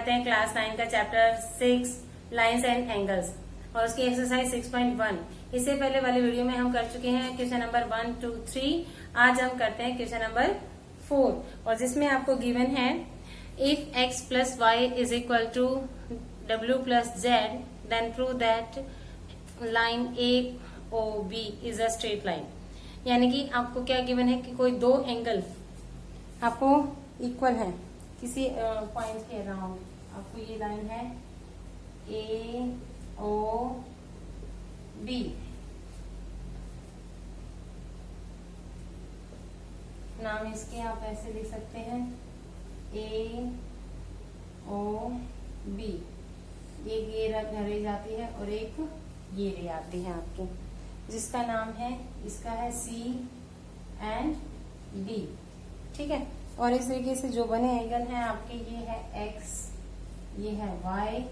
करते हैं क्लास 9 का चैप्टर 6 लाइंस एंड एंगल्स और उसकी एक्सरसाइज 6.1। इससे पहले वाले वीडियो में हम कर चुके हैं क्वेश्चन नंबर 1, 2, 3। आज हम करते हैं क्वेश्चन नंबर 4 और जिसमें आपको गिवन है if x plus y is equal to w plus z then prove that line A O B is a straight line. यानी कि आपको क्या गिवन है कि कोई दो एंगल आपको इक्वल है किसी पॉइंट के अराउंड। आपको ये लाइन है ए ओ बी, नाम इसके आप ऐसे लिख सकते हैं ए ओ बी। एक ये रे जाती है और एक ये रे आती है आपकी, जिसका नाम है इसका है सी एंड डी। ठीक है, और इस तरीके से जो बने एंगल हैं आपके, ये है एक्स, ये है वाई,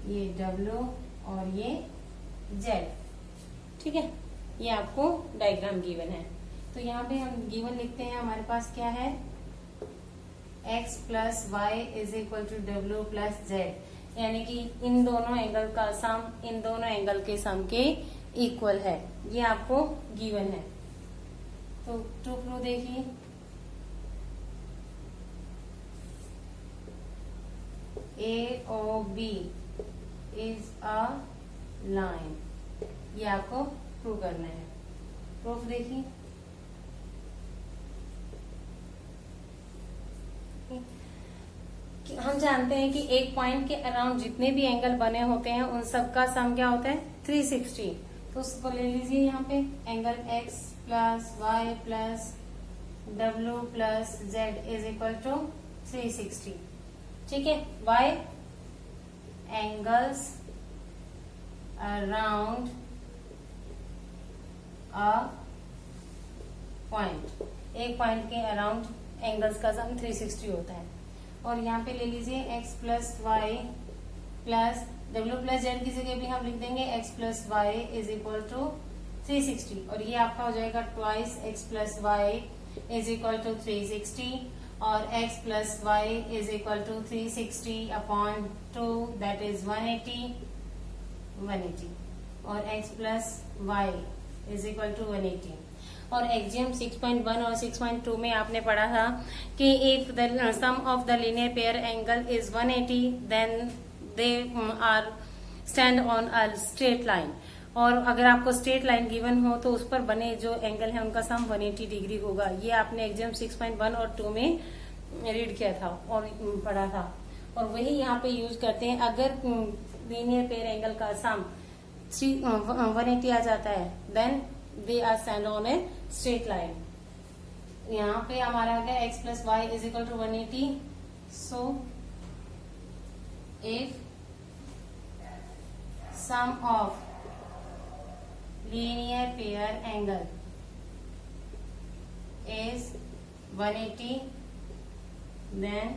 ये डब्ल्यू और ये जेड। ठीक है, ये आपको डायग्राम गिवन है। तो यहाँ पे हम गिवन लिखते हैं, हमारे पास क्या है x plus y is equal to डब्ल्यू प्लस जेड। यानी कि इन दोनों एंगल का सम इन दोनों एंगल के सम के इक्वल है, ये आपको गिवन है। तो टू प्रूव देखिए, A O B is a line, ये आपको प्रूव करना है। प्रूफ देखिए, हम जानते हैं कि एक पॉइंट के अराउंड जितने भी एंगल बने होते हैं उन सबका सम क्या होता है 360। तो उसको ले लीजिए यहाँ पे angle x plus y plus डब्ल्यू plus z is equal to 360। ठीक है, y angles around a point, एक पॉइंट के अराउंड एंगल्स का सम 360 होता है। और यहाँ पे ले लीजिए x प्लस वाई प्लस डब्ल्यू प्लस जेड की जगह भी हम लिख देंगे x plus y is equal to 360 और ये आपका हो जाएगा twice x plus y is equal to 360 और x plus y is equal to 360 upon 2 that is 180 और x plus y is equal to 180। और एक्जियम 6.1 और 6.2 में आपने पढ़ा था कि if the sum of the linear pair angle is 180 then they are stand on a straight line. और अगर आपको स्ट्रेट लाइन गिवन हो तो उस पर बने जो एंगल है उनका सम 180 डिग्री होगा। ये आपने एक्जियम 6.1 और 2 में रीड किया था और पढ़ा था, और वही यहाँ पे यूज करते हैं। अगर लीनियर पेयर एंगल का सम 180 आ जाता है then they are stand on a straight line. यहाँ पे हमारा आ गया x plus y is equal to 180। So if sum of linear pair angle is 180 then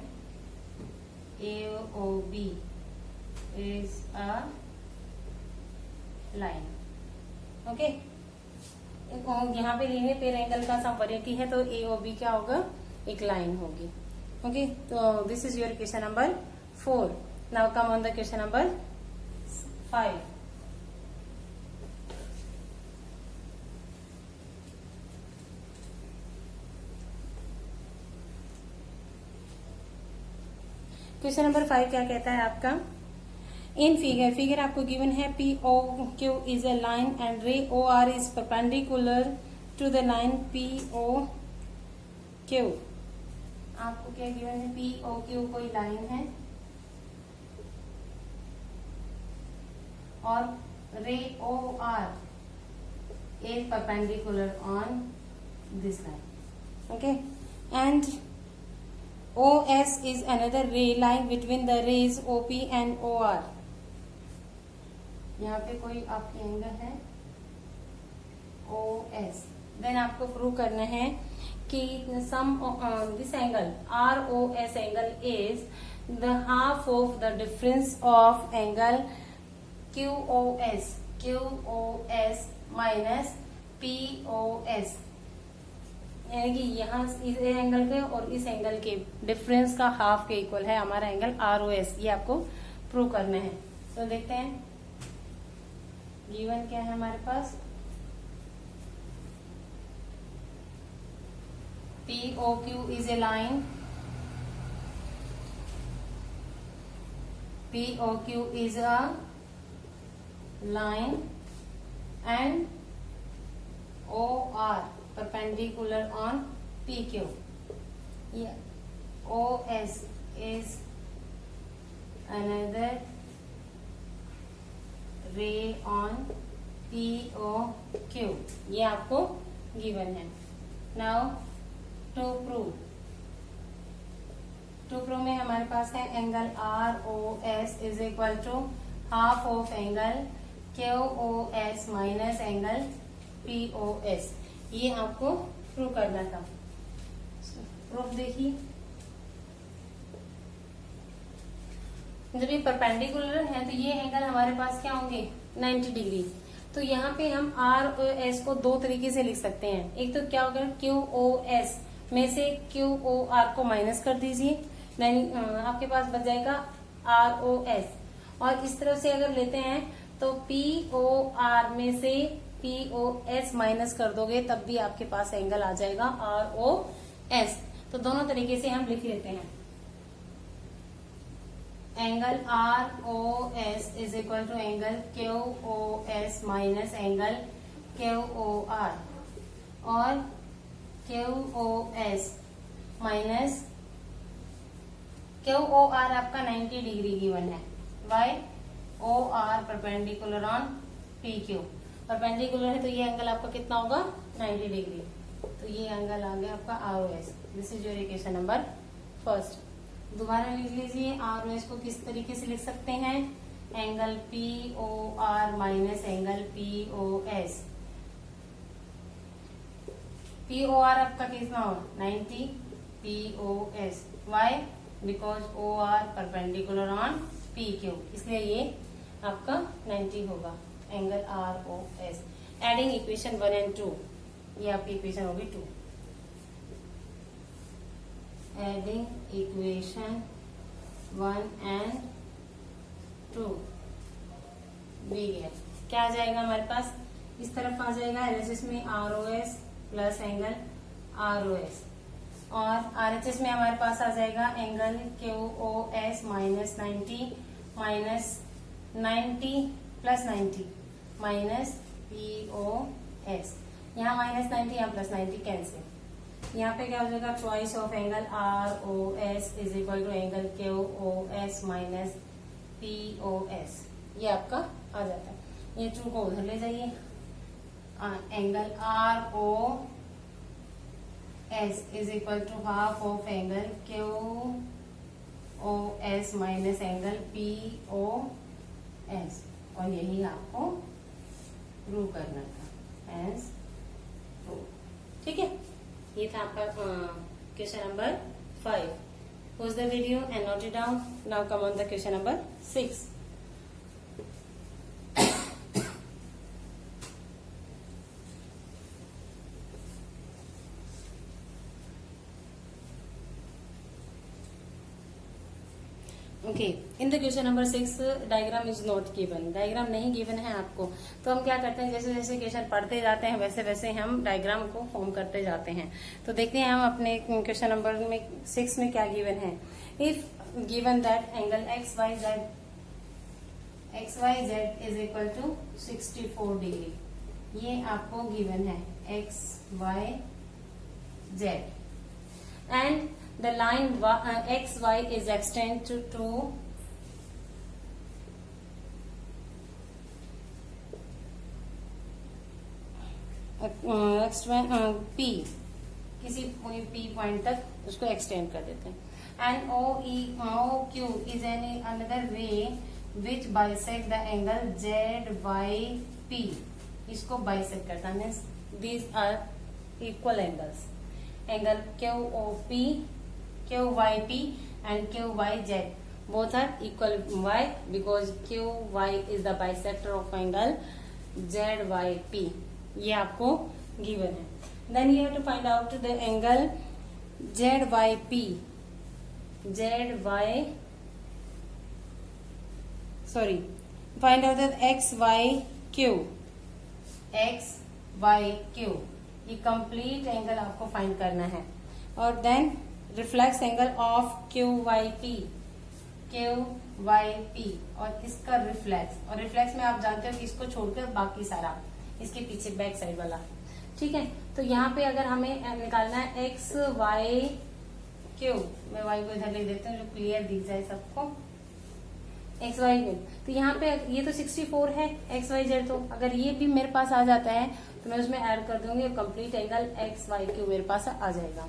AOB is a line। Okay, यहाँ पे लीनियर पेयर एंगल का सम 180 है तो AOB क्या होगा, एक लाइन होगी। ओके, तो this is your question number 4। Now come on the question number 5। Question number 5 क्या कहता है आपका, इन फिगर आपको गिवन है P O Q is a line and ray O R is perpendicular to the line P O Q. आपको क्या given है, P O Q कोई लाइन है और ray O R is perpendicular on this line. Okay, and OS is another ray lying between the rays OP and OR। यहाँ पे कोई आपके एंगल है OS, देन आपको प्रूव करना है कि some this angle ROS angle is the half of the difference of angle QOS minus POS। यानी कि यहाँ इस एंगल के और इस एंगल के डिफरेंस का हाफ के इक्वल है हमारा एंगल ROS। ये आपको प्रूव करना है। तो देखते हैं गिवन क्या है हमारे पास। POQ is a line, POQ is a line and OR perpendicular on PQ. Yeah. OS is another ray on POQ। ये आपको गिवन है। Now टू प्रूव में हमारे पास है angle ROS is equal to half of angle QOS minus angle POS। ये आपको prove करना था। प्रूफ देखिए, जब ये परपेंडिकुलर है तो ये एंगल हमारे पास क्या होंगे 90 डिग्री। तो यहाँ पे हम ROS को दो तरीके से लिख सकते हैं। एक तो क्या होगा QOS में से QOR को माइनस कर दीजिए, देन आपके पास बच जाएगा ROS। और इस तरफ से अगर लेते हैं तो POR में से POS माइनस कर दोगे तब भी आपके पास एंगल आ जाएगा ROS। तो दोनों तरीके से हम लिख लेते हैं। Angle ROS is equal to angle QOS minus angle QOR, और QOS माइनस QOR आपका 90 डिग्री गिवन है। Why OR perpendicular on PQ। Perpendicular है तो ये एंगल आपका कितना होगा 90 डिग्री। तो ये एंगल आ गया आपका ROS। This is your equation number first. दोबारा लिख लीजिए, ROS को किस तरीके से लिख सकते हैं, angle POR minus angle POS। POR आपका कितना हो 90, POS। Why because OR perpendicular on PQ, इसलिए ये आपका 90 होगा angle ROS। Adding equation 1 and 2, ये आपकी इक्वेशन होगी 2। एडिंग इक्वेशन 1 and 2 दी गया। क्या आ जाएगा हमारे पास, इस तरफ आ जाएगा LHS में ROS प्लस एंगल ROS, और RHS में हमारे पास आ जाएगा angle QOS minus 90 minus 90 plus 90 minus POS। यहाँ माइनस 90, यहाँ प्लस 90 कैंसिल। यहाँ पे क्या हो जाएगा, twice of angle ROS is equal to angle QOS minus POS। ये आपका आ जाता है। ये टू को उधर ले जाइए, angle ROS is equal to half of angle QOS minus angle POS, और यही आपको प्रूव करना था एज प्रूव। ठीक है, ये था आपका question number 5। Pause the video and note it down. Now come on the question number 6. Okay, in the question number 6 diagram is not given. Diagram नहीं गिवन है आपको, तो हम क्या करते हैं, जैसे जैसे क्वेश्चन पढ़ते जाते हैं वैसे वैसे हम डायग्राम को फॉर्म करते जाते हैं। तो देखते हैं हम अपने क्वेश्चन नंबर में 6 में क्या गिवन है। If given that angle XYZ is equal to 64 degree, ये आपको गिवन है XYZ, and the line XY is extended to P, किसी कोई P पॉइंट तक उसको एक्सटेंड कर देते हैं। And OQ is another ray which bisect the angle ZYP, इसको बाइसेक्ट करता है। Means these are equal angles, angle QOP, QYP and QYZ both are equal. Why? Because QY is the bisector of angle ZYP। ये आपको given है। Then you have to find out the angle ZYP. Find out the XYQ. ये complete angle आपको find करना है. और then reflex angle of QYP. और इसका रिफ्लेक्स. और रिफ्लेक्स में आप जानते हो कि इसको छोड़कर बाकी सारा इसके पीछे बैक साइड वाला. ठीक है. तो यहाँ पे अगर हमें निकालना है XYQ, मैं y को इधर लिख देती हूँ जो क्लियर दिख जाए सबको. XYQ, तो यहाँ पे ये तो 64 है XYZ. तो अगर ये भी मेरे पास आ जाता है तो मैं उसमें ऐड कर दूंगी, कंप्लीट एंगल XYQ मेरे पास आ जाएगा.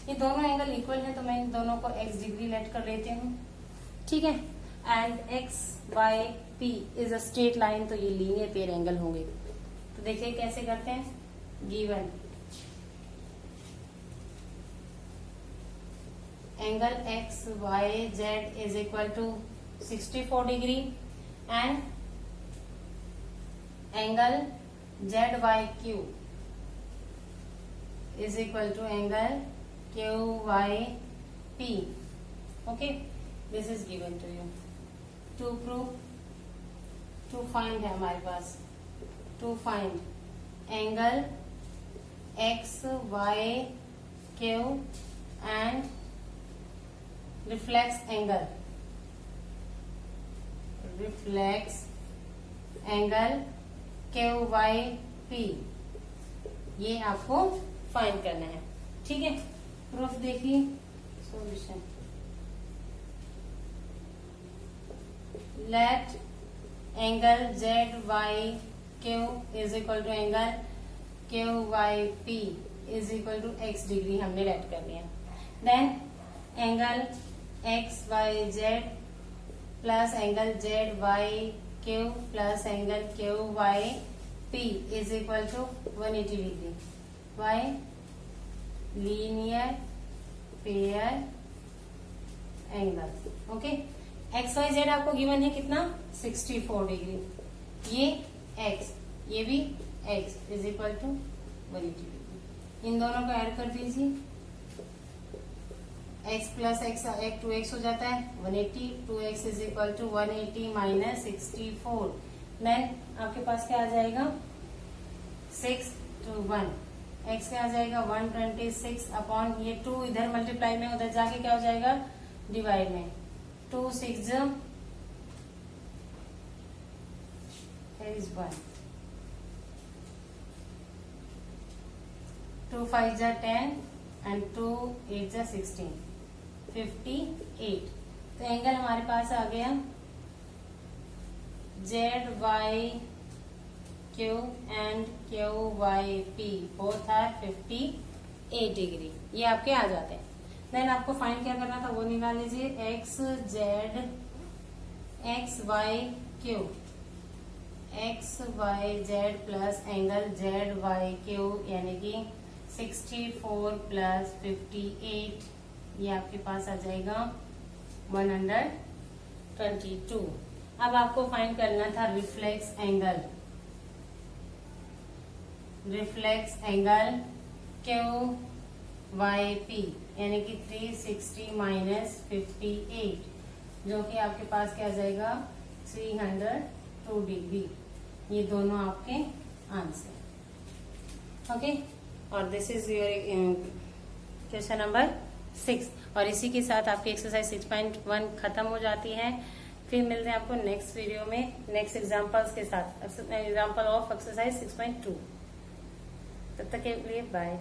ये दोनों एंगल इक्वल है तो मैं इन दोनों को x डिग्री लेट कर लेती हूँ. ठीक है. And XYP is a straight line, तो ये लीनियर पेयर एंगल होंगे. तो देखिए कैसे करते हैं. Given angle XYZ is equal to 64 degree and angle ZYQ is equal to angle QYP. Okay, this is given to you. To prove, to find है हमारे पास. To find angle XYQ and reflex angle QYP, ये आपको find करना है. ठीक है. Proof देखिए. Solution. Let angle ZYQ is equal to angle QYP is equal to x degree हमने लेट कर लिया. Then angle XYZ plus angle ZYQ plus angle QYP is equal to 180 degree by linear pair angle. Okay. XYZ आपको given है कितना 64 degree. ये x, ये भी x is equal to 180 degree. इन दोनों को ऐड कर दीजिए. x प्लस x 2x हो जाता है 180. 2x is equal to 180 minus 64. Then आपके पास क्या आ जाएगा 6 to 1. x क्या आ जाएगा 126 अपॉन ये 2 इधर मल्टीप्लाई में, उधर जाके क्या हो जाएगा डिवाइड में. 2 6 is 1. 2 5 10 and 2 8 16. 58. तो एंगल हमारे पास आ गया ZYQ and QYP both are 58 degree. ये आपके आ जाते हैं. देन आपको फाइंड क्या करना था वो निकाल लीजिए. XYZ प्लस एंगल ZYQ यानी कि 64 प्लस 58, ये आपके पास आ जाएगा 122. अब आपको फाइंड करना था रिफ्लेक्स एंगल QYP यानी कि 360 माइनस 58, जो कि आपके पास क्या आ जाएगा 302 डिग्री. ये दोनों आपके आंसर. ओके. और this is your question number 6. और इसी के साथ आपकी एक्सरसाइज 6.1 खत्म हो जाती है. फिर मिलते हैं आपको नेक्स्ट वीडियो में नेक्स्ट एग्जाम्पल्स के साथ. Example of exercise 6.2. तब तक के लिए बाय.